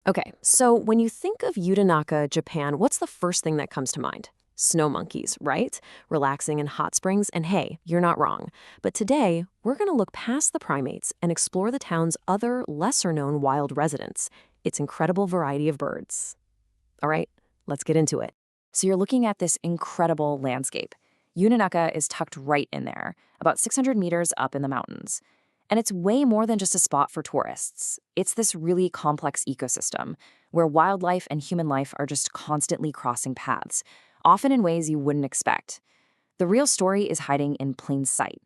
Okay, so when you think of Yudanaka, Japan, what's the first thing that comes to mind? Snow monkeys, right? Relaxing in hot springs, and hey, you're not wrong. But today, we're going to look past the primates and explore the town's other, lesser-known wild residents, its incredible variety of birds. All right, let's get into it. So you're looking at this incredible landscape. Yudanaka is tucked right in there, about 600 meters up in the mountains. And it's way more than just a spot for tourists. It's this really complex ecosystem where wildlife and human life are just constantly crossing paths, often in ways you wouldn't expect. The real story is hiding in plain sight,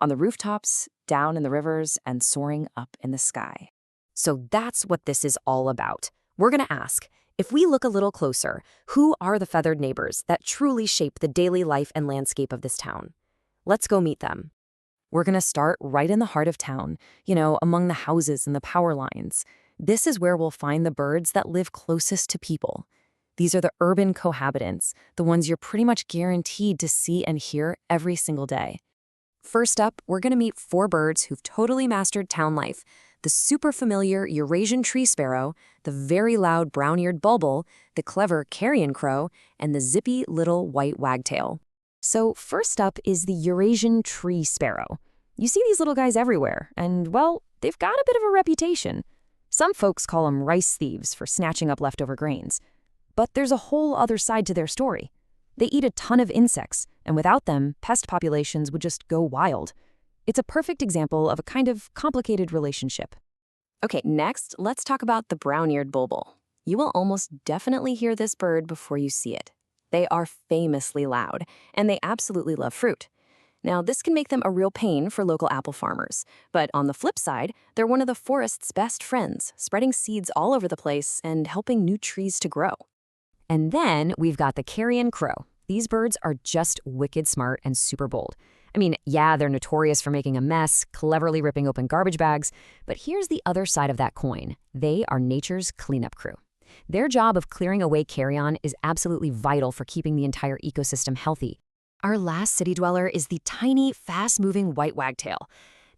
on the rooftops, down in the rivers, and soaring up in the sky. So that's what this is all about. We're going to ask, if we look a little closer, who are the feathered neighbors that truly shape the daily life and landscape of this town? Let's go meet them. We're going to start right in the heart of town, among the houses and the power lines. This is where we'll find the birds that live closest to people. These are the urban cohabitants, the ones you're pretty much guaranteed to see and hear every single day. First up, we're going to meet four birds who've totally mastered town life: the super familiar Eurasian tree sparrow, the very loud brown-eared bulbul, the clever carrion crow, and the zippy little white wagtail. So first up is the Eurasian tree sparrow. You see these little guys everywhere, and, well, they've got a bit of a reputation. Some folks call them rice thieves for snatching up leftover grains. But there's a whole other side to their story. They eat a ton of insects, and without them, pest populations would just go wild. It's a perfect example of a kind of complicated relationship. Okay, next, let's talk about the brown-eared bulbul. You will almost definitely hear this bird before you see it. They are famously loud, and they absolutely love fruit. Now, this can make them a real pain for local apple farmers. But on the flip side, they're one of the forest's best friends, spreading seeds all over the place and helping new trees to grow. And then we've got the carrion crow. These birds are just wicked smart and super bold. I mean, yeah, they're notorious for making a mess, cleverly ripping open garbage bags, but here's the other side of that coin. They are nature's cleanup crew. Their job of clearing away carrion is absolutely vital for keeping the entire ecosystem healthy. Our last city dweller is the tiny, fast-moving white wagtail.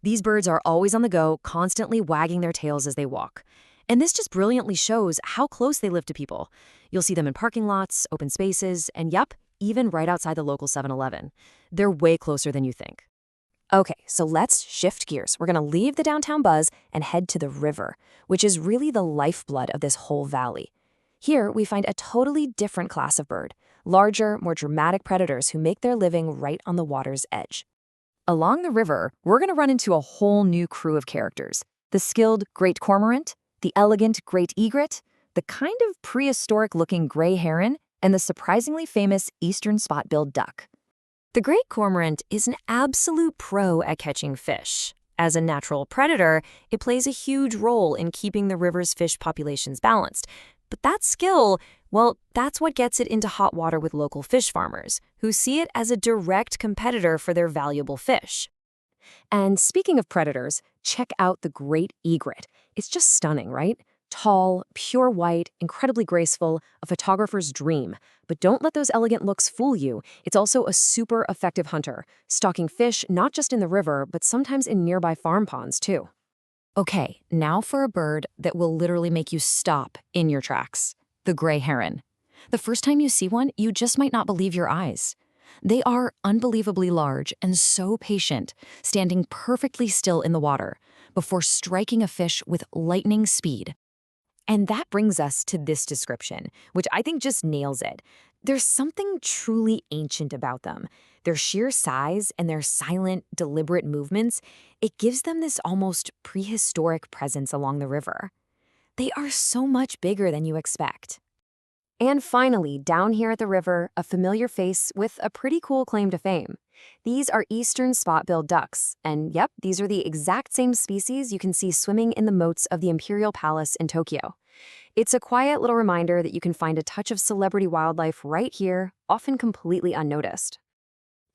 These birds are always on the go, constantly wagging their tails as they walk. And this just brilliantly shows how close they live to people. You'll see them in parking lots, open spaces, and yup, even right outside the local 7-Eleven. They're way closer than you think. Okay, so let's shift gears. We're going to leave the downtown buzz and head to the river, which is really the lifeblood of this whole valley. Here, we find a totally different class of bird, larger, more dramatic predators who make their living right on the water's edge. Along the river, we're going to run into a whole new crew of characters: the skilled great cormorant, the elegant great egret, the kind of prehistoric-looking gray heron, and the surprisingly famous eastern spot-billed duck. The great cormorant is an absolute pro at catching fish. As a natural predator, it plays a huge role in keeping the river's fish populations balanced. But that skill, well, that's what gets it into hot water with local fish farmers, who see it as a direct competitor for their valuable fish. And speaking of predators, check out the great egret. It's just stunning, right? Tall, pure white, incredibly graceful, a photographer's dream. But don't let those elegant looks fool you. It's also a super effective hunter, stalking fish not just in the river, but sometimes in nearby farm ponds, too. Okay, now for a bird that will literally make you stop in your tracks: the gray heron. The first time you see one, you just might not believe your eyes. They are unbelievably large and so patient, standing perfectly still in the water before striking a fish with lightning speed. And that brings us to this description, which I think just nails it. There's something truly ancient about them. Their sheer size and their silent, deliberate movements, it gives them this almost prehistoric presence along the river. They are so much bigger than you expect. And finally, down here at the river, a familiar face with a pretty cool claim to fame. These are eastern spot-billed ducks, and yep, these are the exact same species you can see swimming in the moats of the Imperial Palace in Tokyo. It's a quiet little reminder that you can find a touch of celebrity wildlife right here, often completely unnoticed.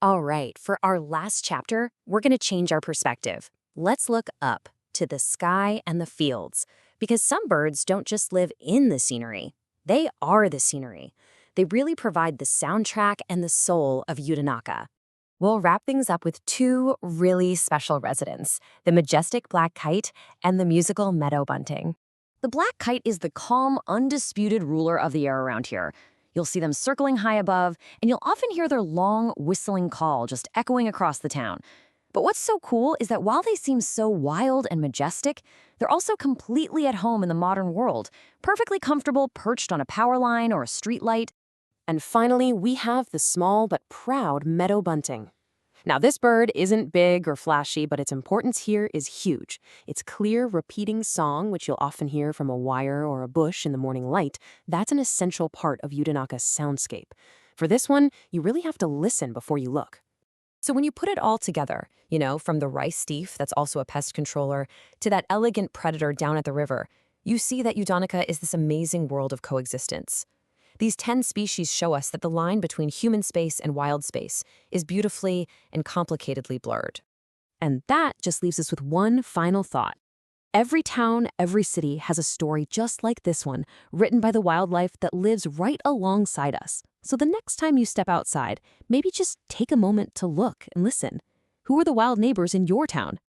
All right, for our last chapter, we're going to change our perspective. Let's look up to the sky and the fields, because some birds don't just live in the scenery. They are the scenery. They really provide the soundtrack and the soul of Yudanaka. We'll wrap things up with two really special residents: the majestic black kite and the musical meadow bunting. The black kite is the calm, undisputed ruler of the air around here. You'll see them circling high above, and you'll often hear their long, whistling call just echoing across the town. But what's so cool is that while they seem so wild and majestic, they're also completely at home in the modern world, perfectly comfortable perched on a power line or a street light. And finally, we have the small but proud meadow bunting. Now, this bird isn't big or flashy, but its importance here is huge. Its clear, repeating song, which you'll often hear from a wire or a bush in the morning light, that's an essential part of Yudanaka's soundscape. For this one, you really have to listen before you look. So when you put it all together, from the rice thief that's also a pest controller to that elegant predator down at the river, you see that Yudanaka is this amazing world of coexistence. These 10 species show us that the line between human space and wild space is beautifully and complicatedly blurred. And that just leaves us with one final thought. Every town, every city has a story just like this one, written by the wildlife that lives right alongside us. So the next time you step outside, maybe just take a moment to look and listen. Who are the wild neighbors in your town?